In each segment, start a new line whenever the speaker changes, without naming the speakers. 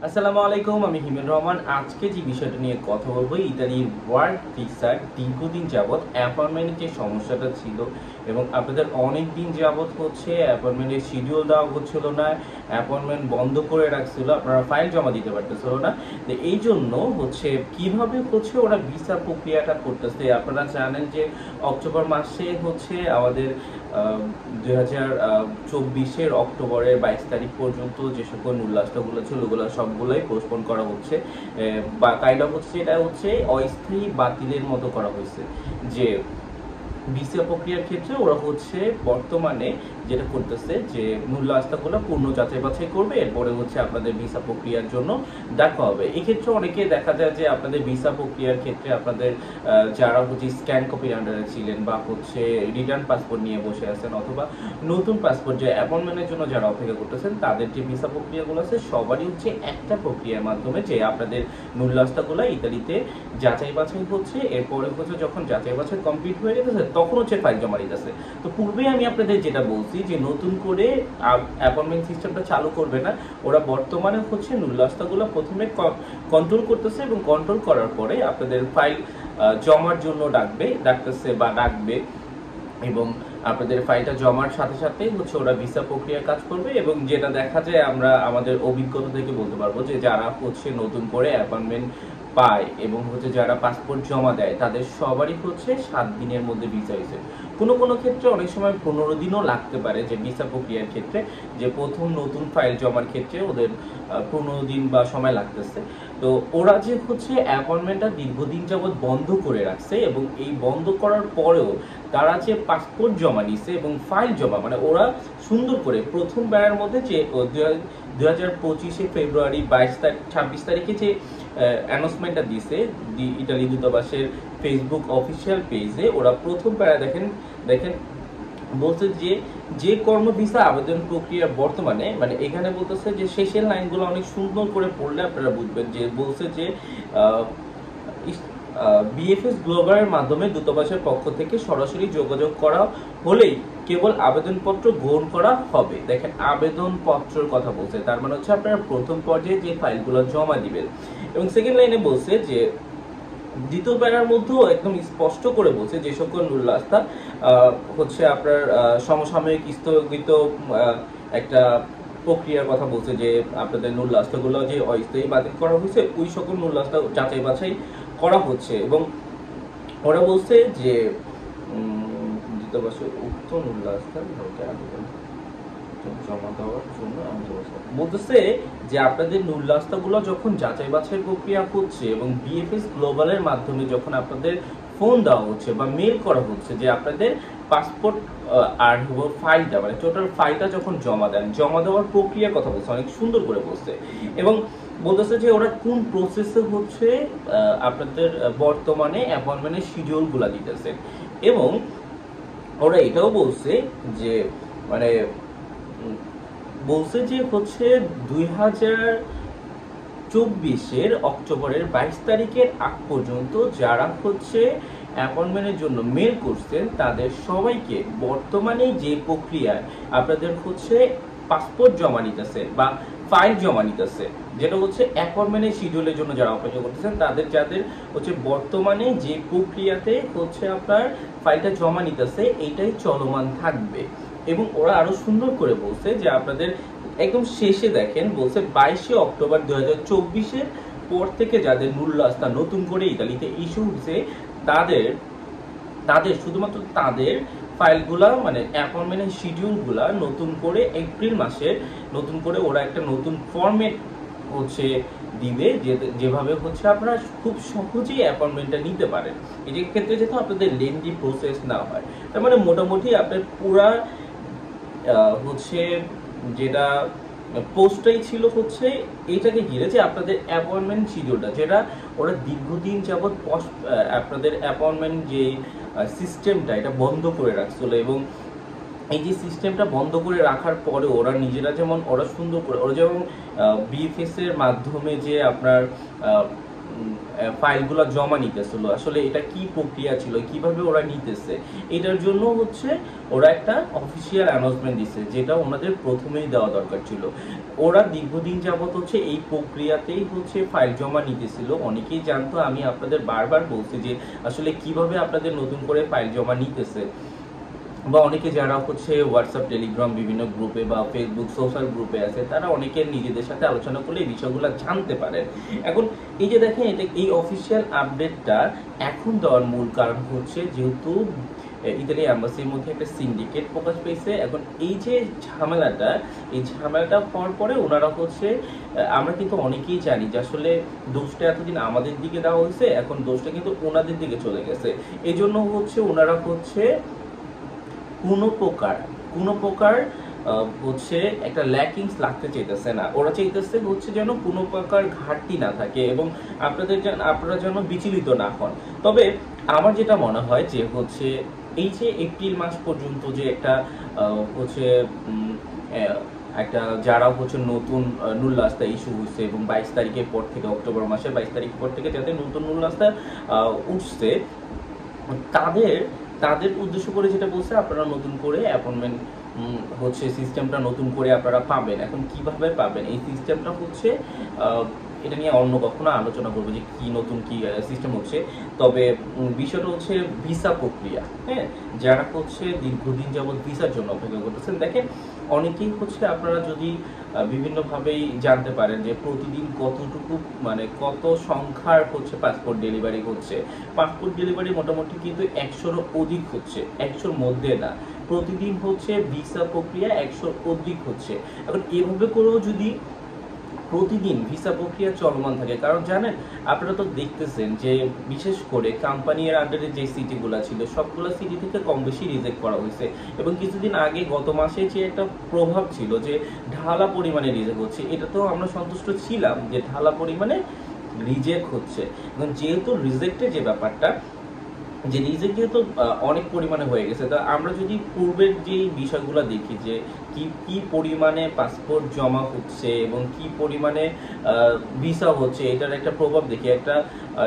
আসসালামু আলাইকুম, আমি হিমেল রহমান। আজকে যে বিষয়টা নিয়ে কথা বলবো, ইতালির ওয়ার্ক ভিসার দীর্ঘদিন যাবৎ অ্যাপয়েন্টমেন্টের যে সমস্যাটা ছিল এবং আপনাদের অনেক দিন যাবৎ হচ্ছে অ্যাপয়েন্টমেন্টের শিডিউল দেওয়া হচ্ছিল না, অ্যাপয়েন্টমেন্ট বন্ধ করে রাখছিল, আপনারা ফাইল জমা দিতে পারতেছিল না। তো এই জন্য হচ্ছে কিভাবে হচ্ছে ওরা ভিসা প্রক্রিয়াটা করতেছে। আপনারা জানেন যে অক্টোবর মাসে হচ্ছে আমাদের 2024-এর অক্টোবরের 22 তারিখ পর্যন্ত যে সকল উল্লাসগুলো ছিল ওগুলো সবগুলোই পোস্টপোন করা হচ্ছে, বা কাইন্ড অফ হচ্ছে এটা হচ্ছে অস্থায়ী বাতিলের মতো করা হয়েছে। যে ভিসা প্রক্রিয়ার ক্ষেত্রে ওরা হচ্ছে বর্তমানে যেটা করতেছে যে মূল্য আস্থাগুলো পূর্ণ যাচাই বাছাই করবে, এরপরে হচ্ছে আপনাদের ভিসা প্রক্রিয়ার জন্য দেখা হবে। এক্ষেত্রে অনেকে দেখা যায় যে আপনাদের ভিসা প্রক্রিয়ার ক্ষেত্রে আপনাদের যারা হচ্ছে স্ক্যান কপির আন্ডারে ছিলেন বা হচ্ছে রিটার্ন পাসপোর্ট নিয়ে বসে আছেন, অথবা নতুন পাসপোর্ট যে অ্যাপয়েন্টমেন্টের জন্য যারা অপেক্ষা করতেছেন, তাদের যে ভিসা প্রক্রিয়াগুলো আছে সবারই হচ্ছে একটা প্রক্রিয়ার মাধ্যমে যে আপনাদের মূল্য আস্থাগুলো ইতালিতে যাচাই বাছাই হচ্ছে, এরপরে হচ্ছে যখন যাচাই বাছাই কমপ্লিট হয়ে গেছে তখন হচ্ছে ফাইল জমা দিতেছে। তো পূর্বে আমি আপনাদের যেটা বলছি যে নতুন করে অ্যাপয়েন্টমেন্ট সিস্টেমটা চালু করবে না, ওরা বর্তমানে হচ্ছে নুল্লাস্তাগুলো প্রথমে কন্ট্রোল করতেছে এবং কন্ট্রোল করার পরে আপনাদের ফাইল জমার জন্য ডাকতেছে বা ডাকবে, এবং আপনাদের ফাইলটা জমার সাথে সাথে হচ্ছে ওরা ভিসা প্রক্রিয়া কাজ করবে। এবং যেটা দেখা যায় আমরা আমাদের অভিজ্ঞতা থেকে বলতে পারবো যে যারা হচ্ছে নতুন করে অ্যাপয়েন্টমেন্ট পায় এবং হচ্ছে যারা পাসপোর্ট জমা দেয় তাদের সবারই হচ্ছে 7 দিনের মধ্যে ভিসা হয়েছে। কোনো কোনো ক্ষেত্রে অনেক সময় 15 দিনও লাগতে পারে যে ভিসা প্রক্রিয়ার ক্ষেত্রে, যে প্রথম নতুন ফাইল জমার ক্ষেত্রে ওদের 15 দিন বা সময় লাগতেছে। তো ওরা যে হচ্ছে অ্যাপয়েন্টমেন্টটা দীর্ঘদিন যাবৎ বন্ধ করে রাখছে এবং এই বন্ধ করার পরেও তারা যে পাসপোর্ট জমা নিছে এবং ফাইল জমা, মানে ওরা সুন্দর করে প্রথম বেড়ার মধ্যে যে 2025 ফেব্রুয়ারি 26 তারিখে যে অ্যানাউন্সমেন্টটা দিছে ইটালি দূতাবাসের ফেসবুক অফিসিয়াল পেজে, ওরা প্রথম বেড়া দেখেন দেখেন বলছে যে যে কর্ম ভিসা আবেদন প্রক্রিয়া বর্তমানে, মানে এখানে বলতেছে যে শেষের লাইনগুলো অনেক সুন্দর করে পড়লে আপনারা বুঝবেন যে বলছে যে বিএফএস গ্লোবালের মাধ্যমে দূতাবাসের পক্ষ থেকে সরাসরি যোগাযোগ করা হলেই কেবল আবেদনপত্র গ্রহণ করা হবে। দেখেন আবেদনপত্রের কথা বলছে, তার মানে হচ্ছে আপনারা প্রথম পর্যায়ে যে ফাইলগুলো জমা দিবেন। এবং সেকেন্ড লাইনে বলছে যে দ্বিতীয় প্যারার মধ্যেও একদম স্পষ্ট করে বলছে যে সকল উল্লাস্তা হচ্ছে আপনার সমসাময়িক স্থগিত একটা প্রক্রিয়ার কথা বলছে, যে আপনাদের নুল্লাস্তাগুলো যে অস্থায়ী বাতিল করা হয়েছে ওই সকল নুল্লাস্তা যাচাই বাছাই করা হচ্ছে। এবং ওরা বলছে যে দূতাবাসে উক্ত নুল্লাস্তা জমা দেওয়ার জন্য বলতেছে যে আপনাদের নুল্লাস্তাগুলো যখন যাচাই বাছাই প্রক্রিয়া হচ্ছে এবং বিএফএস গ্লোবালের মাধ্যমে যখন আপনাদের ফোন দেওয়া হচ্ছে বা মেল করা হচ্ছে যে আপনাদের পাসপোর্ট আর ফাইলটা, মানে টোটাল ফাইলটা যখন জমা দেন, জমা দেওয়ার প্রক্রিয়ার কথা বলছে, অনেক সুন্দর করে বলছে। এবং বলতেছে যে ওরা কোন প্রসেসে হচ্ছে আপনাদের বর্তমানে অ্যাপয়েন্টমেন্টের শিডিউলগুলো দিতেছে। এবং ওরা এটাও বলছে যে মানে বলছে যে হচ্ছে 2024-এর অক্টোবরের 22 তারিখের আগ পর্যন্ত যারা হচ্ছে অ্যাপয়েন্টমেন্টের জন্য মেল করছেন তাদের সবাইকে বর্তমানে যে প্রক্রিয়ায় আপনাদের হচ্ছে পাসপোর্ট জমা নিতেছে বা ফাইল জমা নিতেছে, যেটা হচ্ছে অ্যাপয়েন্টমেন্টের শিডিউলের জন্য যারা অপেক্ষা করতেছেন তাদের যাদের হচ্ছে বর্তমানে যে প্রক্রিয়াতে হচ্ছে আপনার ফাইলটা জমা নিতেছে এইটাই চলমান থাকবে। এবং ওরা আরো সুন্দর করে বলছে যে আপনাদের একদম শেষে দেখেন বলছে 22 অক্টোবর 2024-এর পর থেকে যাদের মূল্য আস্থা নতুন করে ইতালিতে ইস্যু হচ্ছে তাদের তাদের শুধুমাত্র তাদের ফাইলগুলা, মানে অ্যাপয়েন্টমেন্টের শিডিউলগুলা নতুন করে এপ্রিল মাসে নতুন করে ওরা একটা নতুন ফরম্যাট হচ্ছে দিবে, যেভাবে হচ্ছে আপনারা খুব সহজেই অ্যাপয়েন্টমেন্টটা নিতে পারেন। এই যে ক্ষেত্রে যেহেতু আপনাদের লেন্দি প্রসেস না হয়, তার মানে মোটামুটি আপনার পুরা হচ্ছে যেটা পোস্টটাই ছিল হচ্ছে এটাকে ঘিরে যে আপনাদের অ্যাপয়েন্টমেন্ট শিডিউলটা, যেটা ওরা দীর্ঘদিন যাবৎ আপনাদের অ্যাপয়েন্টমেন্ট যে সিস্টেমটা এটা বন্ধ করে রাখছিল। এবং এই যে সিস্টেমটা বন্ধ করে রাখার পরে ওরা নিজেরা যেমন ওরা সুন্দর করে ওরা যেমন বিএফএস এর মাধ্যমে যে আপনার ফাইলগুলো জমা নিতেছিল, আসলে এটা কি প্রক্রিয়া ছিল, কিভাবে ওরা নিতেছে, এটার জন্য হচ্ছে ওরা একটা অফিসিয়াল অ্যানাউন্সমেন্ট দিচ্ছে, যেটা ওনাদের প্রথমেই দেওয়া দরকার ছিল। ওরা দীর্ঘদিন যাবত হচ্ছে এই প্রক্রিয়াতেই হচ্ছে ফাইল জমা নিতেছিল, অনেকেই জানতো। আমি আপনাদের বারবার বলছি যে আসলে কিভাবে আপনাদের নতুন করে ফাইল জমা নিতেছে, বা অনেকে যারা হচ্ছে হোয়াটসঅ্যাপ, টেলিগ্রাম বিভিন্ন গ্রুপে বা ফেসবুক সোশ্যাল গ্রুপে আছে, তারা অনেকে নিজেদের সাথে আলোচনা করলে এই বিষয়গুলো জানতে পারেন। এখন এই যে দেখেন, এটা এই অফিসিয়াল আপডেটটা এখন দেওয়ার মূল কারণ হচ্ছে যেহেতু ইতালি অ্যাম্বাসির মধ্যে একটা সিন্ডিকেট প্রকাশ পেয়েছে। এখন এই যে ঝামেলাটা হওয়ার পরে ওনারা হচ্ছে, আমরা কিন্তু অনেকেই জানি যে আসলে দোষটা এতদিন আমাদের দিকে দেওয়া হয়েছে, এখন দোষটা কিন্তু ওনাদের দিকে চলে গেছে। এই জন্য হচ্ছে ওনারা হচ্ছে কোনো প্রকার হচ্ছে একটা ল্যাকিংস লাগতে চাইতেছে না। ওরা চাইতেছে হচ্ছে যেন কোনো প্রকার ঘাটতি না থাকে এবং আপনারা যেন বিচলিত না হন। তবে আমার যেটা মনে হয় যে হচ্ছে এই যে এপ্রিল মাস পর্যন্ত যে একটা হচ্ছে একটা যারা হচ্ছে নতুন নুল রাস্তা ইস্যু হয়েছে এবং 22 তারিখের পর থেকে, অক্টোবর মাসের 22 তারিখ পর থেকে যাতে নতুন নুল রাস্তা উঠছে, তাদের উদ্দেশ্য করে যেটা বলছে, আপনারা নতুন করে অ্যাপয়েন্টমেন্ট হচ্ছে সিস্টেমটা নতুন করে আপনারা পাবেন। এখন কিভাবে পাবেন এই সিস্টেমটা হচ্ছে, এটা নিয়ে অন্য কখনো আলোচনা করবো যে কি নতুন কি সিস্টেম হচ্ছে। তবে বিষয়টা হচ্ছে ভিসা প্রক্রিয়া। হ্যাঁ, যারা হচ্ছে দীর্ঘদিন যাবৎ ভিসার জন্য অপেক্ষা করতেছেন, দেখেন অনেকেই হচ্ছে আপনারা যদি বিভিন্নভাবেই জানতে পারেন যে প্রতিদিন কতটুকু, মানে কত সংখ্যার হচ্ছে পাসপোর্ট ডেলিভারি হচ্ছে। পাসপোর্ট ডেলিভারি মোটামুটি কিন্তু 100-র অধিক হচ্ছে, 100-র মধ্যে না। প্রতিদিন হচ্ছে ভিসা প্রক্রিয়া 100-র অধিক হচ্ছে। এখন এভাবে করেও যদি প্রতিদিন ভিসা প্রক্রিয়া চলমান থাকে, কারণ জানেন আপনারা তো দেখতেছেন যে বিশেষ করে কোম্পানির আন্ডারে যে সিটিগুলো ছিল, সবগুলো সিটি থেকে কম বেশি রিজেক্ট করা হয়েছে। এবং কিছুদিন আগে গত মাসে যে একটা প্রভাব ছিল যে ঢালা পরিমাণে রিজেক্ট হচ্ছে, এটা তো আমরা সন্তুষ্ট ছিলাম যে ঢালা পরিমাণে রিজেক্ট হচ্ছে। এবং যেহেতু রিজেক্টের যে ব্যাপারটা, যে রিজেক্ট যেহেতু অনেক পরিমাণে হয়ে গেছে, তো আমরা যদি পূর্বের যে বিষয়গুলো দেখি যে কি পরিমাণে পাসপোর্ট জমা হচ্ছে এবং কি পরিমাণে ভিসা হচ্ছে, এটার একটা প্রভাব দেখি। একটা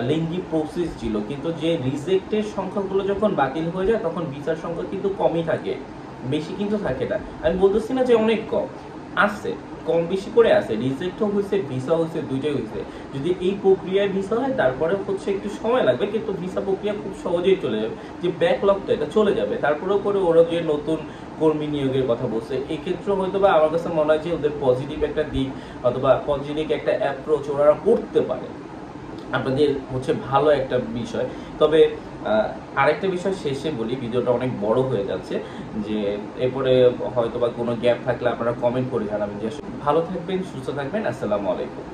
লেন্দি প্রসেস ছিল, কিন্তু যে রিজেক্টের সংখ্যাগুলো যখন বাতিল হয়ে যায় তখন ভিসার সংখ্যা কিন্তু কমই থাকে, বেশি কিন্তু থাকে না। আমি বলতেছি না যে অনেক কম, আছে, কম বেশি করে আছে। রিজেক্টও হয়েছে, ভিসা হয়েছে, দুইটাই হয়েছে। যদি এই প্রক্রিয়ায় ভিসা হয় তারপরে হচ্ছে একটু সময় লাগবে, কিন্তু ভিসা প্রক্রিয়া খুব সহজেই চলে যাবে। যে ব্যাকলগটা এটা চলে যাবে। তারপরেও করে ওরা যে নতুন কর্মী নিয়োগের কথা বলছে, এক্ষেত্রে হয়তো বা আমার কাছে মনে হয় যে ওদের পজিটিভ একটা দিক অথবা পজিটিভ একটা অ্যাপ্রোচ ওরা করতে পারে, আপনাদের হচ্ছে ভালো একটা বিষয়। তবে আরেকটা বিষয় শেষে বলি, ভিডিওটা অনেক বড় হয়ে যাচ্ছে, যে এরপরে হয়তো বা কোনো গ্যাপ থাকলে আপনারা কমেন্ট করে জানাবেন। যে ভালো থাকবেন, সুস্থ থাকবেন। আসসালামু আলাইকুম।